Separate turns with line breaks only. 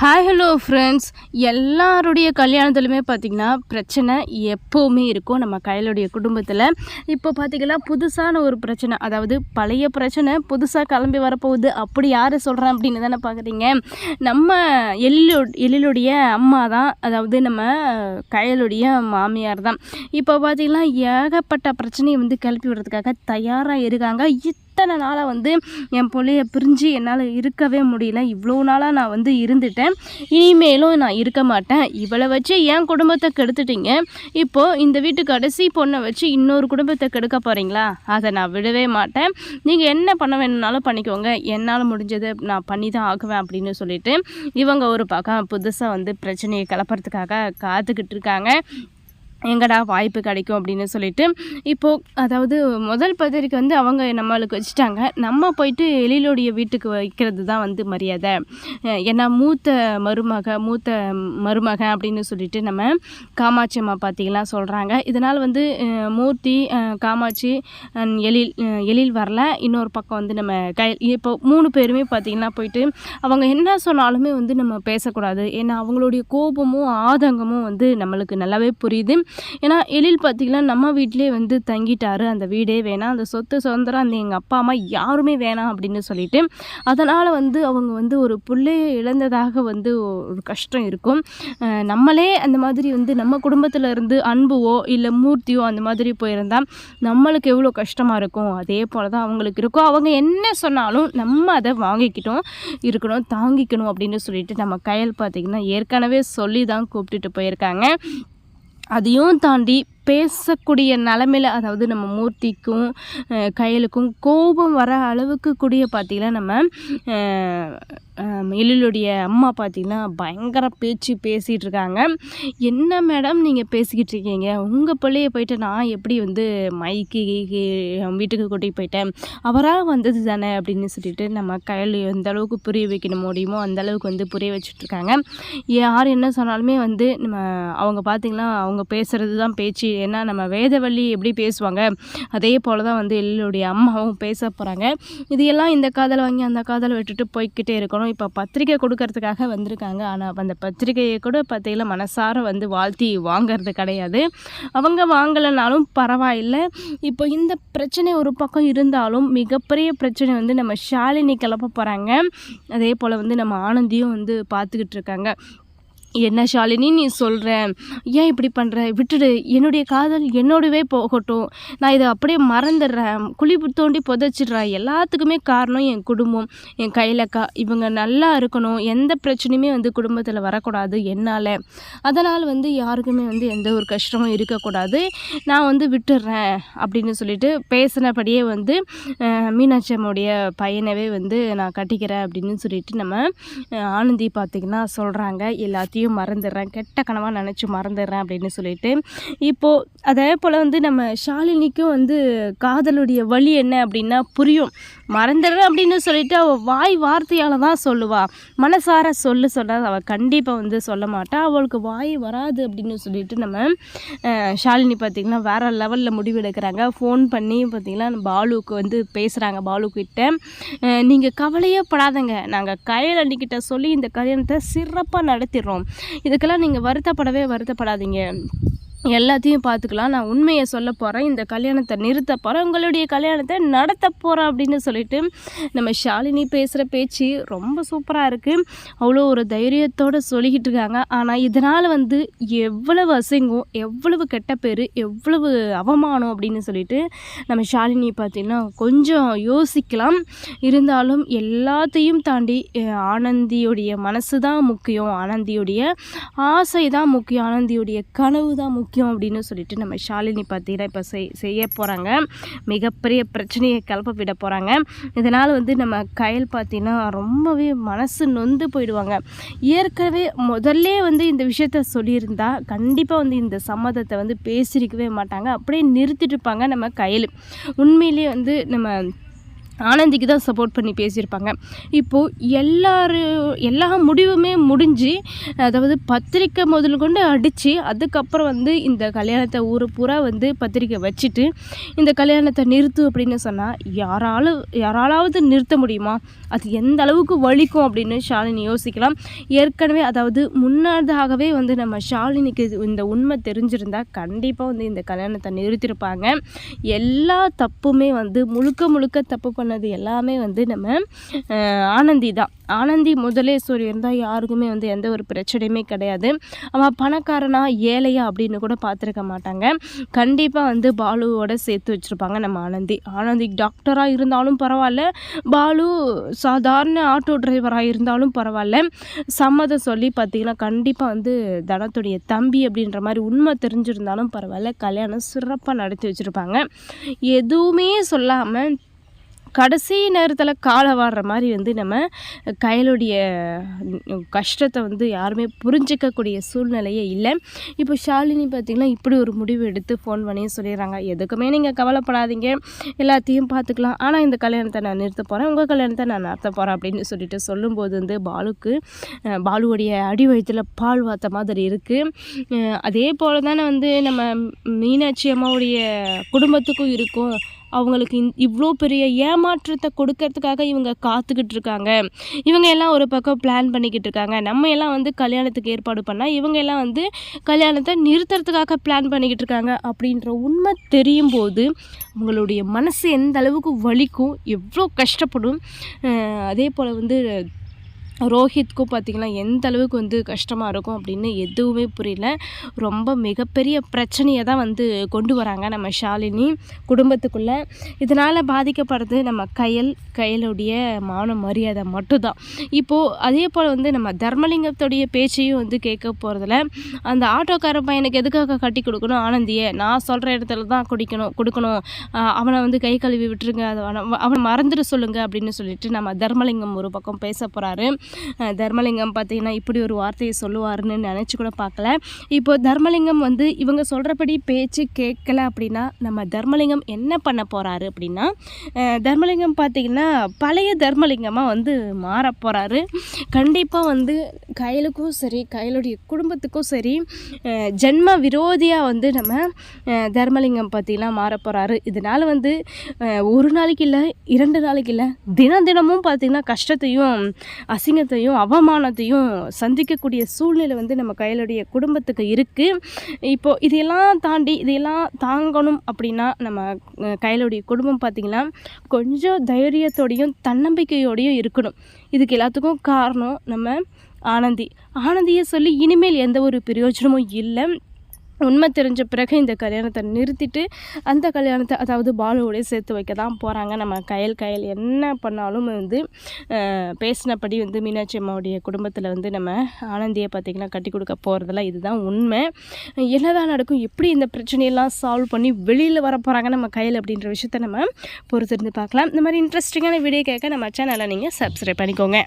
Hi hello friends. எல்லாருடைய கல்யாணத்துலையுமே பார்த்திங்கன்னா பிரச்சனை எப்போவுமே இருக்கும் நம்ம கையிலுடைய குடும்பத்தில். இப்போ பார்த்திங்கன்னா புதுசான ஒரு பிரச்சனை, அதாவது பழைய பிரச்சனை புதுசாக கிளம்பி வரப்போகுது. அப்படி யாரை சொல்கிறேன் அப்படின்னு தானே பார்க்குறீங்க. நம்ம எழிலுடைய அம்மா தான், அதாவது நம்ம கையலுடைய மாமியார் தான். இப்போ பார்த்திங்கன்னா ஏகப்பட்ட பிரச்சனையை வந்து கிளப்பி விடுறதுக்காக தயாராக இருக்காங்க. இத்தனை நாளாக வந்து என் பிள்ளைய பிரிஞ்சு என்னால் இருக்கவே முடியல, இவ்வளோ நாளாக நான் வந்து இருந்துட்டேன், இனிமேலும் நான் இருக்க மாட்டேன், இவளை வச்சு என் குடும்பத்தை கெடுத்துட்டீங்க, இப்போது இந்த வீட்டு கடைசி பொண்ணை வச்சு இன்னொரு குடும்பத்தை கெடுக்க போகிறீங்களா, அதை நான் விடவே மாட்டேன், நீங்கள் என்ன பண்ண வேணும்னாலும் பண்ணிக்கோங்க, என்னால் முடிஞ்சதை நான் பண்ணி தான் ஆகுவேன் அப்படின்னு சொல்லிட்டு இவங்க ஒரு பக்கம் புதுசாக வந்து பிரச்சனையை கிளப்புறதுக்காக காத்துக்கிட்டு இருக்காங்க. எங்கடா வாய்ப்பு கிடைக்கும் அப்படின்னு சொல்லிட்டு இப்போது அதாவது முதல் பத்திரிக்கை வந்து அவங்க நம்மளுக்கு வச்சுட்டாங்க. நம்ம போயிட்டு எழிலுடைய வீட்டுக்கு வைக்கிறது தான் வந்து மரியாதை. ஏன்னா மூத்த மருமக அப்படின்னு சொல்லிட்டு நம்ம காமாட்சி அம்மா பார்த்திங்கன்னா சொல்கிறாங்க. இதனால் வந்து மூர்த்தி, காமாட்சி, எழில் வரல. இன்னொரு பக்கம் வந்து நம்ம இப்போ 3 பேருமே பார்த்திங்கன்னா போயிட்டு அவங்க என்ன சொன்னாலுமே வந்து நம்ம பேசக்கூடாது. ஏன்னா அவங்களுடைய கோபமும் ஆதங்கமும் வந்து நம்மளுக்கு நல்லாவே புரியுது. ஏன்னா எழில் பார்த்திங்கன்னா நம்ம வீட்டிலே வந்து தங்கிட்டாரு, அந்த வீடே வேணாம், அந்த சொத்து சுதந்திரம் அந்த எங்கள் அப்பா அம்மா யாருமே வேணாம் அப்படின்னு சொல்லிட்டு, அதனால் வந்து அவங்க வந்து ஒரு பிள்ளைய இழந்ததாக வந்து ஒரு கஷ்டம் இருக்கும். நம்மளே அந்த மாதிரி வந்து நம்ம குடும்பத்தில் இருந்து அன்புவோ இல்லை மூர்த்தியோ அந்த மாதிரி போயிருந்தால் நம்மளுக்கு எவ்வளோ கஷ்டமாக இருக்கும், அதே போல் தான் அவங்களுக்கு இருக்கும். அவங்க என்ன சொன்னாலும் நம்ம அதை வாங்கிக்கிட்டோம் இருக்கணும், தாங்கிக்கணும் அப்படின்னு சொல்லிட்டு நம்ம கையல் பார்த்திங்கன்னா ஏற்கனவே சொல்லி தான் கூப்பிட்டுட்டு போயிருக்காங்க. அதையும் தாண்டி பேசக்கூடிய நிலமையில், அதாவது நம்ம மூர்த்திக்கும் கையலுக்கும் கோபம் வர அளவுக்கு கூடிய பார்த்திங்கன்னா நம்ம எழிலுடைய அம்மா பார்த்திங்கன்னா பயங்கர பேச்சு பேசிகிட்டு இருக்காங்க. என்ன மேடம் நீங்கள் பேசிக்கிட்டு இருக்கீங்க, உங்கள் பிள்ளைய போயிட்டு நான் எப்படி வந்து மைக்கு வீட்டுக்கு கூட்டிகிட்டு போயிட்டேன், அவராக வந்தது தானே அப்படின்னு சொல்லிட்டு நம்ம கையில் எந்த அளவுக்கு புரிய வைக்கணும் முடியுமோ அந்த அளவுக்கு வந்து புரிய வச்சுட்ருக்காங்க. யார் என்ன சொன்னாலுமே வந்து நம்ம அவங்க பார்த்திங்கன்னா அவங்க பேசுகிறது தான் பேச்சு. ஏன்னா நம்ம வேதவள்ளி எப்படி பேசுவாங்க அதே போல் தான் வந்து எழிலுடைய அம்மாவும் பேச போகிறாங்க. இது எல்லாம் இந்த காதலை வாங்கி அந்த காதலை விட்டுட்டு போய்கிட்டே இருக்கணும். இப்போ பத்திரிக்கை கொடுக்கறதுக்காக வந்திருக்காங்க. ஆனால் அந்த பத்திரிக்கையை கூட பார்த்திங்கன்னா மனசார வந்து வாழ்த்தி வாங்கிறது கிடையாது. அவங்க வாங்கலைனாலும் பரவாயில்லை. இப்போ இந்த பிரச்சனை ஒரு பக்கம் இருந்தாலும் மிகப்பெரிய பிரச்சனை வந்து நம்ம ஷாலினி கிளப்ப போகிறாங்க. அதே போல் வந்து நம்ம ஆனந்தியும் வந்து பார்த்துக்கிட்டு இருக்காங்க. என்ன ஷாலினி நீ சொல்கிற, ஏன் இப்படி பண்ணுற, விட்டுடு, என்னுடைய காதல் என்னோடவே போகட்டும், நான் இதை அப்படியே மறந்துடுறேன், குழி தோண்டி புதைச்சிடுறேன், எல்லாத்துக்குமே காரணம் என் குடும்பம், என் கையிலக்கா, இவங்க நல்லா இருக்கணும், எந்த பிரச்சனையுமே வந்து குடும்பத்தில் வரக்கூடாது என்னால், அதனால் வந்து யாருக்குமே வந்து எந்த ஒரு கஷ்டமும் இருக்கக்கூடாது, நான் வந்து விட்டுடுறேன் அப்படின்னு சொல்லிட்டு பேசினபடியே வந்து மீனாட்சி அம்மாவுடைய பையனவே வந்து நான் கட்டிக்கிறேன் அப்படின்னு சொல்லிட்டு நம்ம ஆனந்தி பார்த்திங்கன்னா சொல்கிறாங்க. எல்லாத்தையும் மறந்துடுறேன், கெட்ட கனவாக நினச்சி மறந்துடுறேன் அப்படின்னு சொல்லிட்டு இப்போது அதே போல் வந்து நம்ம ஷாலினிக்கும் வந்து காதலுடைய வழி என்ன அப்படின்னா புரியும். மறந்துடுறேன் அப்படின்னு சொல்லிட்டு அவள் வாய் வார்த்தையால் தான் சொல்லுவாள், மனசார சொல்லாத அவள் கண்டிப்பாக வந்து சொல்ல மாட்டாள், அவளுக்கு வாய் வராது அப்படின்னு சொல்லிட்டு நம்ம ஷாலினி பார்த்திங்கன்னா வேறு லெவலில் முடிவெடுக்கிறாங்க. ஃபோன் பண்ணி பார்த்திங்கன்னா பாலுவுக்கு வந்து பேசுகிறாங்க. பாலுக்கிட்ட நீங்கள் கவலையே படாதங்க, நாங்கள் கையலண்டிக்கிட்ட சொல்லி இந்த கல்யாணத்தை சிறப்பாக நடத்திடுறோம், இதுக்கெல்லாம் நீங்கள் வருத்தப்படாதீங்க, எல்லாத்தையும் பார்த்துக்கலாம், நான் உண்மையை சொல்ல போகிறேன், இந்த கல்யாணத்தை நிறுத்த போகிறேன், உங்களுடைய கல்யாணத்தை நடத்த போகிறேன் அப்படின்னு சொல்லிட்டு நம்ம ஷாலினி பேசுகிற பேச்சு ரொம்ப சூப்பராக இருக்குது. அவ்வளோ ஒரு தைரியத்தோடு சொல்லிக்கிட்டு இருக்காங்க. ஆனால் இதனால் வந்து எவ்வளவு அசிங்கம், எவ்வளவு கெட்ட பேர், எவ்வளவு அவமானம் அப்படின்னு சொல்லிட்டு நம்ம ஷாலினி பார்த்திங்கன்னா கொஞ்சம் யோசிக்கலாம். இருந்தாலும் எல்லாத்தையும் தாண்டி ஆனந்தியுடைய மனசு தான் முக்கியம், ஆனந்தியுடைய ஆசை தான் முக்கியம், ஆனந்தியுடைய கனவு தான் முக்கியம் அப்படின்னு சொல்லிட்டு நம்ம ஷாலினி பார்த்தீங்கன்னா இப்போ செய்ய போகிறாங்க. மிகப்பெரிய பிரச்சனையை கிளப்ப விட போகிறாங்க. இதனால் வந்து நம்ம கையில் பார்த்திங்கன்னா ரொம்பவே மனசு நொந்து போயிடுவாங்க. ஏற்கனவே முதல்ல வந்து இந்த விஷயத்த சொல்லியிருந்தா கண்டிப்பாக வந்து இந்த சம்மதத்தை வந்து பேசியிருக்கவே மாட்டாங்க, அப்படியே நிறுத்திட்டு இருப்பாங்க நம்ம கையில். உண்மையிலேயே வந்து நம்ம ஆனந்திக்கு தான் சப்போர்ட் பண்ணி பேசியிருப்பாங்க. இப்போது எல்லா முடிவுமே முடிஞ்சு, அதாவது பத்திரிக்கை முதல் கொண்டு அடித்து, அதுக்கப்புறம் வந்து இந்த கல்யாணத்தை ஊர் பூரா வந்து பத்திரிக்கை வச்சுட்டு இந்த கல்யாணத்தை நிறுத்து அப்படின்னு சொன்னால் யாராலாவது நிறுத்த முடியுமா? அது எந்த அளவுக்கு வலிக்கும் அப்படின்னு ஷாலினி யோசிக்கலாம். ஏற்கனவே அதாவது முன்னதாகவே வந்து நம்ம ஷாலினிக்கு இந்த உண்மை தெரிஞ்சிருந்தால் கண்டிப்பாக வந்து இந்த கல்யாணத்தை நிறுத்தியிருப்பாங்க. எல்லா தப்புமே வந்து முழுக்க தப்பு பண்ணது எல்லாமே வந்து நம்ம ஆனந்தி தான். ஆனந்தி முதலே சொல்லியிருந்தால் யாருக்குமே வந்து எந்த ஒரு பிரச்சனையுமே கிடையாது. அவன் பணக்காரனா ஏழையா அப்படின்னு கூட பார்த்துருக்க மாட்டாங்க. கண்டிப்பாக வந்து பாலுவோட சேர்த்து வச்சுருப்பாங்க நம்ம ஆனந்தி டாக்டராக இருந்தாலும் பரவாயில்ல, பாலு சாதாரண ஆட்டோ டிரைவராக இருந்தாலும் பரவாயில்ல, சம்மதம் சொல்லி பார்த்திங்கன்னா கண்டிப்பாக வந்து தனத்துடைய தம்பி அப்படின்ற மாதிரி உண்மை தெரிஞ்சிருந்தாலும் பரவாயில்ல, கல்யாணம் சிறப்பாக நடத்தி வச்சுருப்பாங்க. எதுவுமே சொல்லாமல் கடைசி நேரத்தில் காலை வாடுற மாதிரி வந்து நம்ம கையலுடைய கஷ்டத்தை வந்து யாருமே புரிஞ்சிக்கக்கூடிய சூழ்நிலையே இல்லை. இப்போ ஷாலினி பார்த்திங்கன்னா இப்படி ஒரு முடிவு எடுத்து ஃபோன் பண்ணி சொல்லிடுறாங்க, எதுக்குமே நீங்கள் கவலைப்படாதீங்க, எல்லாத்தையும் பார்த்துக்கலாம், ஆனால் இந்த கல்யாணத்தை நான் நிறுத்த போகிறேன், உங்கள் கல்யாணத்தை நான் நடத்த போகிறேன் அப்படின்னு சொல்லிட்டு சொல்லும்போது வந்து பாலுவுடைய அடி வயிற்றில் பால் வாத்த மாதிரி இருக்குது. அதே போல் தானே வந்து நம்ம மீனாட்சி அம்மாவுடைய குடும்பத்துக்கும் இருக்கும். அவங்களுக்கு இவ்வளோ பெரிய ஏமாற்றத்தை கொடுக்கறதுக்காக இவங்க காத்துக்கிட்டு இருக்காங்க. இவங்க எல்லாம் ஒரு பக்கம் பிளான் பண்ணிக்கிட்டு இருக்காங்க. நம்ம எல்லாம் வந்து கல்யாணத்துக்கு ஏற்பாடு பண்ணால் இவங்க எல்லாம் வந்து கல்யாணத்தை நிறுத்துறதுக்காக பிளான் பண்ணிக்கிட்டு இருக்காங்க அப்படின்ற உண்மை தெரியும் போது அவங்களுடைய மனசு எந்த அளவுக்கு வலிக்கும், எவ்வளோ கஷ்டப்படும். அதே போல் வந்து ரோஹித்க்கும் பார்த்திங்கன்னா எந்த அளவுக்கு வந்து கஷ்டமாக இருக்கும் அப்படின்னு எதுவுமே புரியல. ரொம்ப மிகப்பெரிய பிரச்சனையை தான் வந்து கொண்டு வராங்க நம்ம ஷாலினி குடும்பத்துக்குள்ளே. இதனால் பாதிக்கப்படுறது நம்ம கையலுடைய மான மரியாதை மட்டும்தான். இப்போது அதே போல் வந்து நம்ம தர்மலிங்கத்துடைய பேச்சையும் வந்து கேட்க போகிறதில்ல. அந்த ஆட்டோக்கார பையனுக்கு எதுக்காக கட்டி கொடுக்கணும் ஆனந்தியை, நான் சொல்கிற இடத்துல தான் கொடுக்கணும், அவனை வந்து கை கழுவி விட்டுருங்க, அவனை மறந்துட சொல்லுங்கள் அப்படின்னு சொல்லிட்டு நம்ம தர்மலிங்கம் ஒரு பக்கம் பேச போகிறாரு. தர்மலிங்கம் பார்த்திங்கன்னா இப்படி ஒரு வார்த்தையை சொல்லுவாருன்னு நினச்சி கூட பார்க்கல. இப்போது தர்மலிங்கம் வந்து இவங்க சொல்கிறபடி பேச்சு கேட்கல அப்படின்னா நம்ம தர்மலிங்கம் என்ன பண்ண போகிறாரு அப்படின்னா, தர்மலிங்கம் பார்த்திங்கன்னா பழைய தர்மலிங்கமாக வந்து மாற போகிறாரு. கண்டிப்பாக வந்து கையலுக்கும் சரி கையலுடைய குடும்பத்துக்கும் சரி ஜென்ம விரோதியாக வந்து நம்ம தர்மலிங்கம் பார்த்திங்கன்னா மாற போகிறாரு. இதனால் வந்து ஒரு நாளைக்கு இல்லை, 2 நாளைக்கு இல்லை, தினமும் பார்த்திங்கன்னா கஷ்டத்தையும் அசிங்கத்தையும் அவமானத்தையும் சந்திக்கக்கூடிய சூழ்நிலை வந்து நம்ம கையலுடைய குடும்பத்துக்கு இருக்குது. இப்போது இதையெல்லாம் தாண்டி இதையெல்லாம் தாங்கணும் அப்படின்னா நம்ம கையலுடைய குடும்பம் பார்த்திங்கன்னா கொஞ்சம் தைரியத்தோடையும் தன்னம்பிக்கையோடையும் இருக்கணும். இதுக்கு எல்லாத்துக்கும் காரணம் நம்ம ஆனந்தியை சொல்லி இனிமேல் எந்த ஒரு பிரயோஜனமும் இல்லை. உண்மை தெரிஞ்ச பிறகு இந்த கல்யாணத்தை நிறுத்திட்டு அந்த கல்யாணத்தை அதாவது பாலுவோடைய சேர்த்து வைக்க தான் போகிறாங்க. நம்ம கையல் என்ன பண்ணாலும் வந்து பேசினபடி வந்து மீனாட்சி அம்மாவுடைய குடும்பத்தில் வந்து நம்ம ஆனந்தியை பார்த்திங்கன்னா கட்டி கொடுக்க போகிறதில்ல. இதுதான் உண்மை. என்னதான் நடக்கும், எப்படி இந்த பிரச்சனையெல்லாம் சால்வ் பண்ணி வெளியில் வர போகிறாங்க நம்ம கையல் அப்படின்ற விஷயத்த நம்ம பொறுத்திருந்து பார்க்கலாம். இந்த மாதிரி இன்ட்ரெஸ்டிங்கான வீடியோ கேட்க நம்ம சேனலை நீங்கள் சப்ஸ்கிரைப் பண்ணிக்கோங்க.